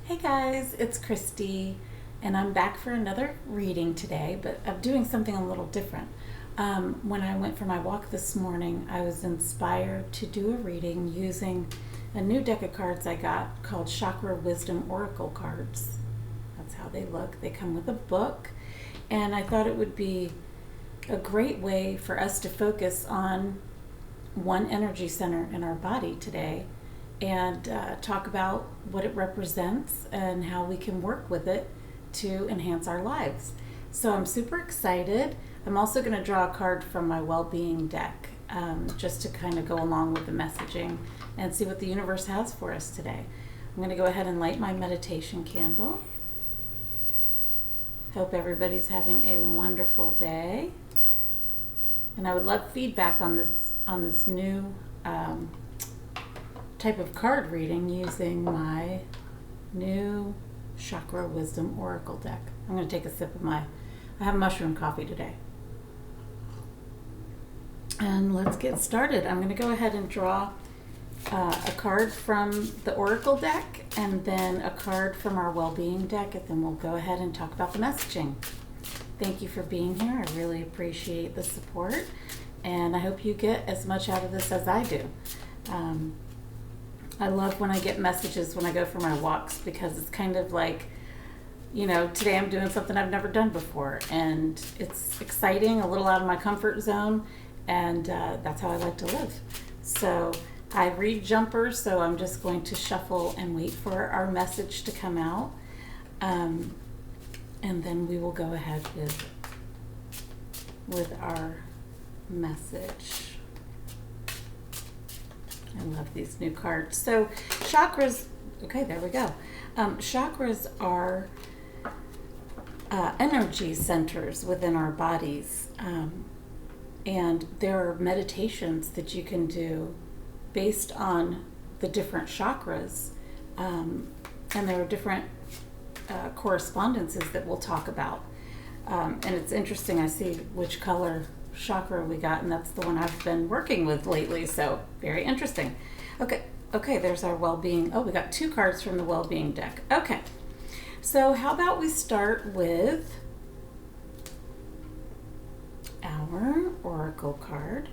Hey guys, it's Christy, and I'm back for another reading today, but I'm doing something a little different. When I went for my walk this morning, I was inspired to do a reading using a new deck of cards I got called Chakra Wisdom Oracle cards. That's how they look. They come with a book, and I thought it would be a great way for us to focus on one energy center in our body today and talk about what it represents and how we can work with it to enhance our lives. So I'm super excited. I'm also going to draw a card from my well-being deck just to kind of go along with the messaging and see what the universe has for us today. I'm going to go ahead and light my meditation candle. Hope everybody's having a wonderful day. And I would love feedback on this new type of card reading using my new Chakra Wisdom Oracle deck. I'm going to take a sip of I have mushroom coffee today. And let's get started. I'm going to go ahead and draw a card from the Oracle deck and then a card from our well-being deck, and then we'll go ahead and talk about the messaging. Thank you for being here. I really appreciate the support, and I hope you get as much out of this as I do. I love when I get messages when I go for my walks, because it's kind of like, today I'm doing something I've never done before, and it's exciting, a little out of my comfort zone, and that's how I like to live. So I read jumpers, so I'm just going to shuffle and wait for our message to come out, and then we will go ahead with our message. I love these new cards. So chakras, okay, there we go. Chakras are energy centers within our bodies. And there are meditations that you can do based on the different chakras. And there are different correspondences that we'll talk about. And it's interesting, I see which color chakra we got, and that's the one I've been working with lately, so very interesting. Okay, there's our well-being. Oh, we got two cards from the well-being deck. Okay, so how about we start with our oracle card,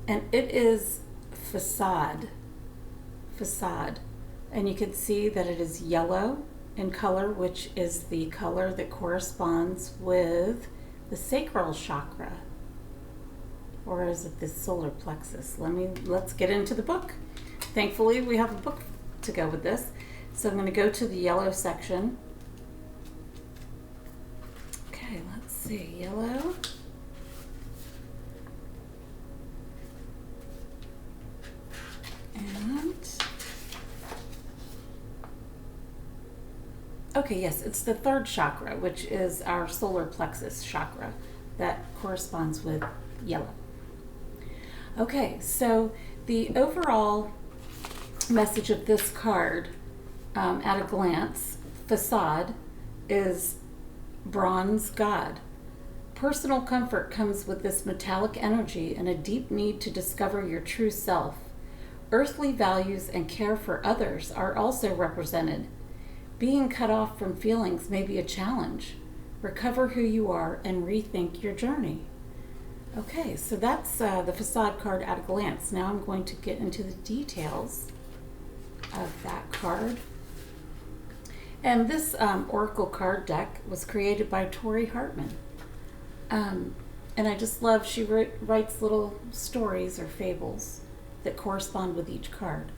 and it is facade, and you can see that it is yellow in color, which is the color that corresponds with the sacral chakra. Or is it the solar plexus? Let's get into the book. Thankfully, we have a book to go with this. So I'm going to go to the yellow section. Okay, let's see. Yellow. And okay, yes, it's the third chakra, which is our solar plexus chakra that corresponds with yellow. Okay, so the overall message of this card, at a glance, facade, is bronze god. Personal comfort comes with this metallic energy and a deep need to discover your true self. Earthly values and care for others are also represented. Being cut off from feelings may be a challenge. Recover who you are and rethink your journey. Okay, so that's the facade card at a glance. Now I'm going to get into the details of that card. And this oracle card deck was created by Tori Hartman. And I just love, she writes little stories or fables that correspond with each card.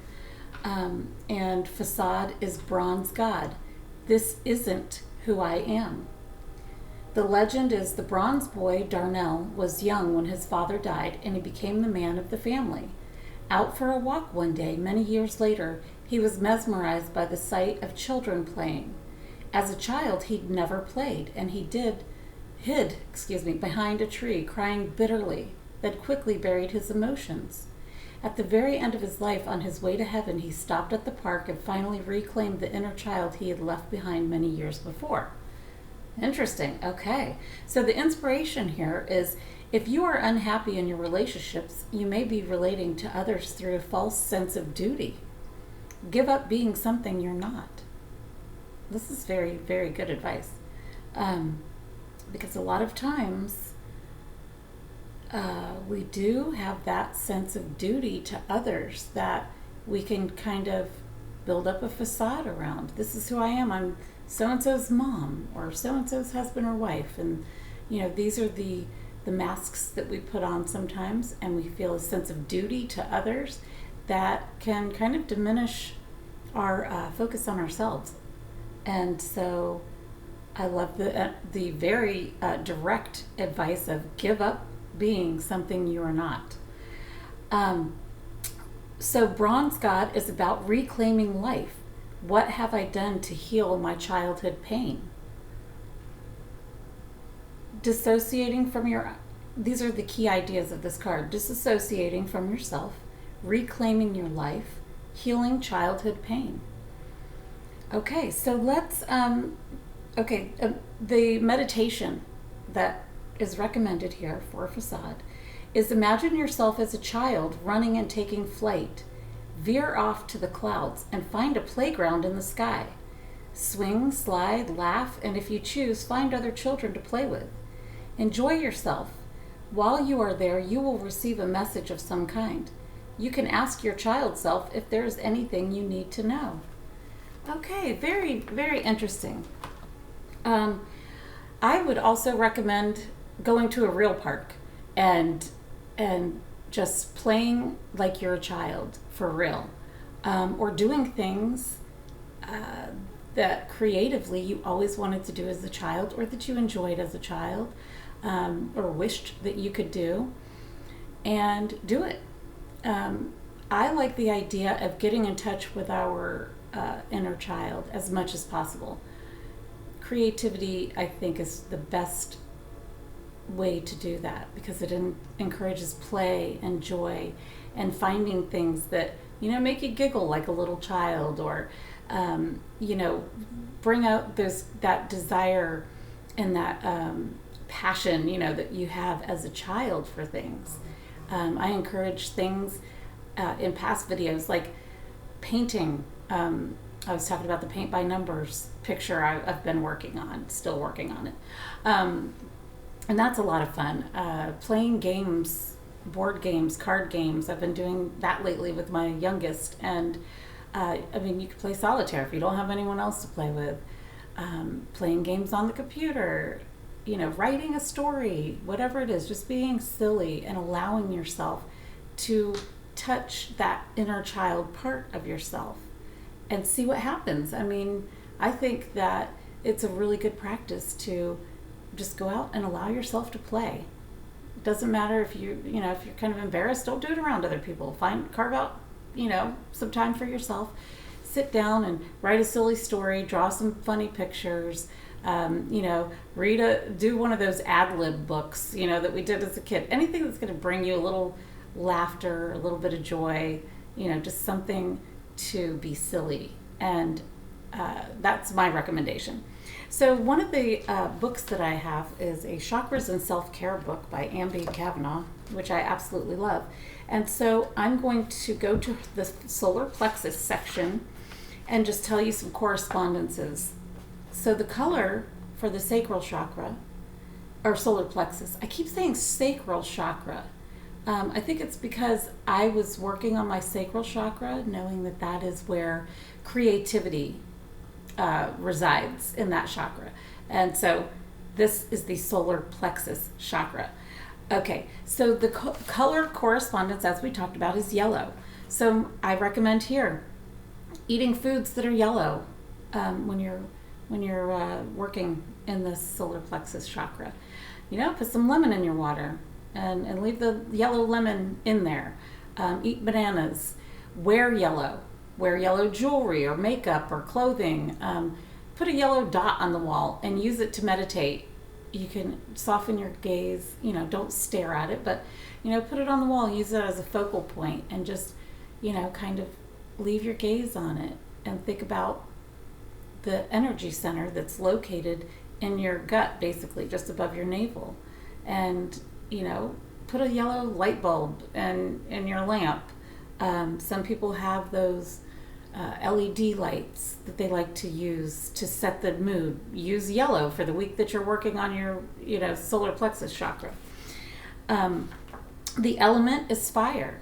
And facade is bronze god. This isn't who I am. The legend is the bronze boy, Darnell, was young when his father died, and he became the man of the family. Out for a walk one day, many years later, he was mesmerized by the sight of children playing. As a child, he'd never played, and he hid behind a tree, crying bitterly, then quickly buried his emotions. At the very end of his life, on his way to heaven, he stopped at the park and finally reclaimed the inner child he had left behind many years before. Interesting. Okay. So the inspiration here is, if you are unhappy in your relationships, you may be relating to others through a false sense of duty. Give up being something you're not. This is very, very good advice. Because a lot of times we do have that sense of duty to others that we can kind of build up a facade around. This is who I am. I'm so-and-so's mom or so-and-so's husband or wife. And, these are the masks that we put on sometimes, and we feel a sense of duty to others that can kind of diminish our focus on ourselves. And so I love the very direct advice of give up being something you are not. So Bronze God is about reclaiming life. What have I done to heal my childhood pain? Dissociating from these are the key ideas of this card. Disassociating from yourself, reclaiming your life, healing childhood pain. Okay, so let's, the meditation that is recommended here for facade is imagine yourself as a child running and taking flight. Veer off to the clouds and find a playground in the sky. Swing, slide, laugh, and if you choose, find other children to play with. Enjoy yourself. While you are there, you will receive a message of some kind. You can ask your child self if there is anything you need to know. Okay, very, very interesting. I would also recommend going to a real park and just playing like you're a child for real, or doing things that creatively you always wanted to do as a child, or that you enjoyed as a child, or wished that you could do, and do it. I like the idea of getting in touch with our inner child as much as possible. Creativity, I think, is the best way to do that, because it encourages play and joy and finding things that make you giggle like a little child, or bring out that desire and that passion that you have as a child for things. I encourage things in past videos like painting. I was talking about the paint by numbers picture I've been working on, still working on it. And that's a lot of fun. Playing games, board games, card games. I've been doing that lately with my youngest. And you could play solitaire if you don't have anyone else to play with. Playing games on the computer, writing a story, whatever it is, just being silly and allowing yourself to touch that inner child part of yourself and see what happens. I think that it's a really good practice to just go out and allow yourself to play. It doesn't matter if if you're kind of embarrassed, don't do it around other people. Carve out, some time for yourself. Sit down and write a silly story, draw some funny pictures, do one of those ad-lib books, that we did as a kid. Anything that's going to bring you a little laughter, a little bit of joy, just something to be silly. And that's my recommendation. So one of the books that I have is a Chakras and Self-Care book by Ambi Kavanaugh, which I absolutely love. And so I'm going to go to the solar plexus section and just tell you some correspondences. So the color for the sacral chakra, or solar plexus, I keep saying sacral chakra. I think it's because I was working on my sacral chakra, knowing that is where creativity resides, in that chakra. And so this is the solar plexus chakra. Okay, so the color correspondence, as we talked about, is yellow. So I recommend here eating foods that are yellow when you're working in the solar plexus chakra. Put some lemon in your water and leave the yellow lemon in there. Eat bananas. Wear yellow jewelry or makeup or clothing. Put a yellow dot on the wall and use it to meditate. You can soften your gaze, don't stare at it, but, put it on the wall, use it as a focal point, and just, kind of leave your gaze on it and think about the energy center that's located in your gut, basically, just above your navel. And, put a yellow light bulb in your lamp. Some people have those LED lights that they like to use to set the mood. Use yellow for the week that you're working on your, solar plexus chakra. The element is fire.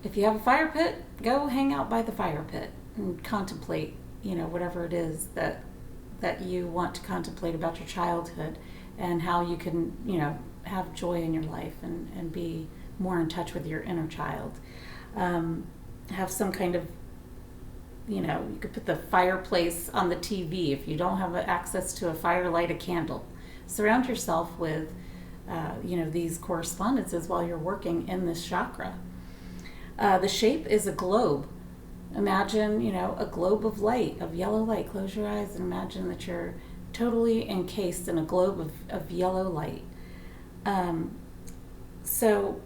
If you have a fire pit, go hang out by the fire pit and contemplate, whatever it is that you want to contemplate about your childhood and how you can, have joy in your life and be more in touch with your inner child. Have some kind of, you could put the fireplace on the TV. If you don't have access to a fire, light a candle. Surround yourself with, these correspondences while you're working in this chakra. The shape is a globe. Imagine, a globe of light, of yellow light. Close your eyes and imagine that you're totally encased in a globe of yellow light. So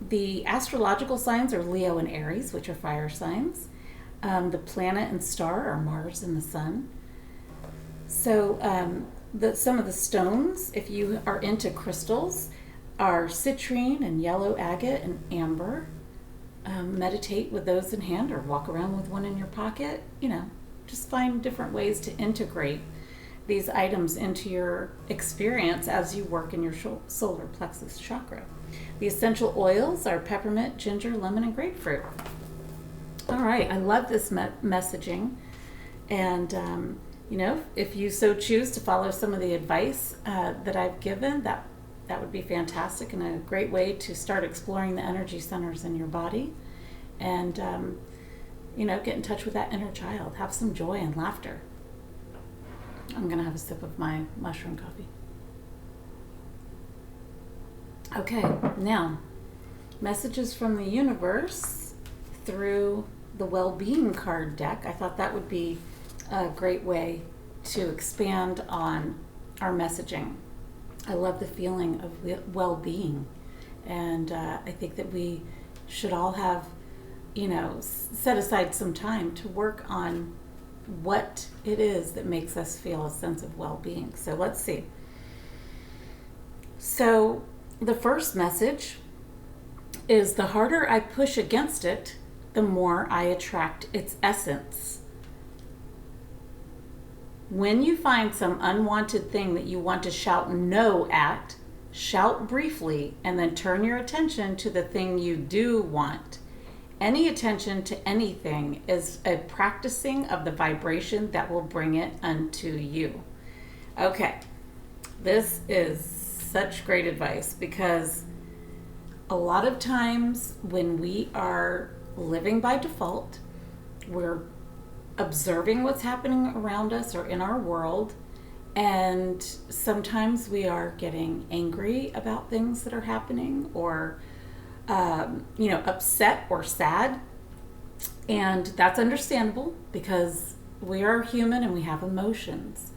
the astrological signs are Leo and Aries, which are fire signs. The planet and star are Mars and the Sun. So some of the stones, if you are into crystals, are citrine and yellow agate and amber. Meditate with those in hand or walk around with one in your pocket. Just find different ways to integrate these items into your experience as you work in your solar plexus chakra. The essential oils are peppermint, ginger, lemon, and grapefruit. All right, I love this messaging. And, if you so choose to follow some of the advice that I've given, that would be fantastic and a great way to start exploring the energy centers in your body and, get in touch with that inner child. Have some joy and laughter. I'm going to have a sip of my mushroom coffee. Okay, now, messages from the universe through the well-being card deck. I thought that would be a great way to expand on our messaging. I love the feeling of well-being, and I think that we should all have, set aside some time to work on what it is that makes us feel a sense of well-being. So let's see. So the first message is, the harder I push against it, the more I attract its essence. When you find some unwanted thing that you want to shout no at, shout briefly and then turn your attention to the thing you do want. Any attention to anything is a practicing of the vibration that will bring it unto you. Okay, this is such great advice, because a lot of times when we are living by default, we're observing what's happening around us or in our world, and sometimes we are getting angry about things that are happening, or upset or sad, and that's understandable because we are human and we have emotions.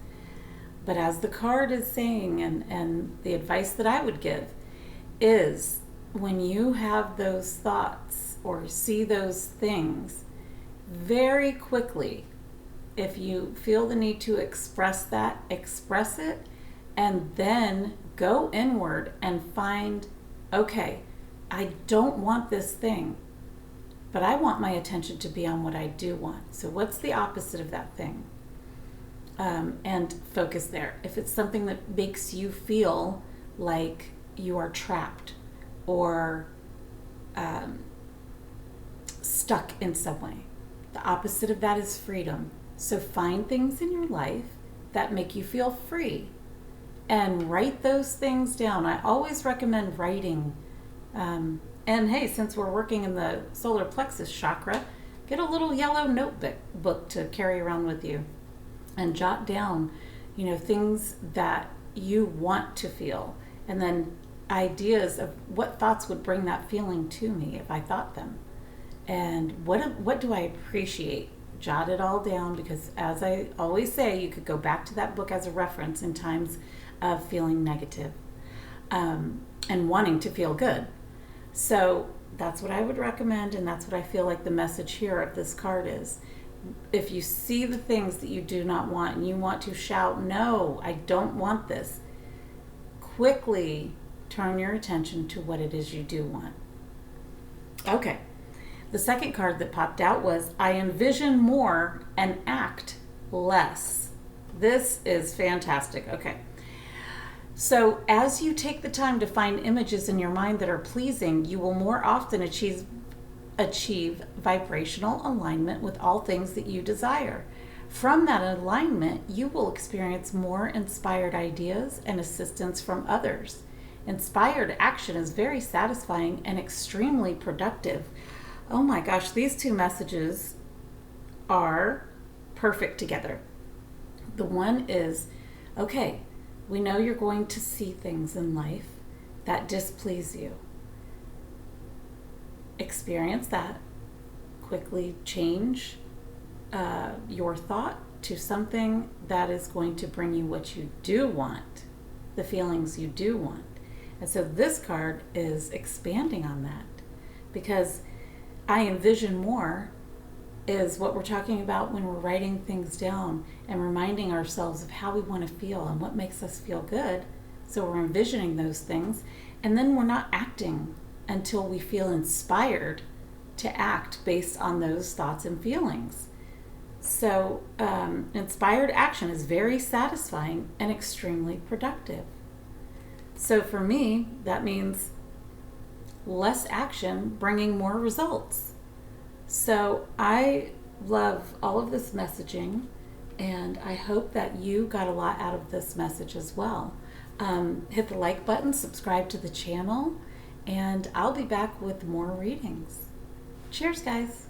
But as the card is saying, and the advice that I would give is, when you have those thoughts or see those things, very quickly, if you feel the need to express that, express it, and then go inward and find, okay, I don't want this thing, but I want my attention to be on what I do want. So what's the opposite of that thing? And focus there. If it's something that makes you feel like you are trapped or stuck in some way, the opposite of that is freedom. So find things in your life that make you feel free and write those things down. I always recommend writing. And hey, since we're working in the solar plexus chakra, get a little yellow notebook to carry around with you and jot down, things that you want to feel, and then ideas of what thoughts would bring that feeling to me if I thought them. And what do I appreciate? Jot it all down, because as I always say, you could go back to that book as a reference in times of feeling negative and wanting to feel good. So that's what I would recommend, and that's what I feel like the message here of this card is. If you see the things that you do not want and you want to shout, no, I don't want this, quickly turn your attention to what it is you do want. Okay, The second card that popped out was I envision more and act less. This is fantastic. Okay. So as you take the time to find images in your mind that are pleasing, you will more often achieve vibrational alignment with all things that you desire. From that alignment, you will experience more inspired ideas and assistance from others. Inspired action is very satisfying and extremely productive. Oh my gosh, these two messages are perfect together. The one is, okay, we know you're going to see things in life that displease you. Experience that. Quickly change your thought to something that is going to bring you what you do want, the feelings you do want. And so this card is expanding on that, because I envision more is what we're talking about when we're writing things down and reminding ourselves of how we want to feel and what makes us feel good. So we're envisioning those things, and then we're not acting until we feel inspired to act based on those thoughts and feelings. So inspired action is very satisfying and extremely productive. So for me, that means less action bringing more results. So I love all of this messaging, and I hope that you got a lot out of this message as well. Hit the like button, subscribe to the channel, and I'll be back with more readings. Cheers, guys.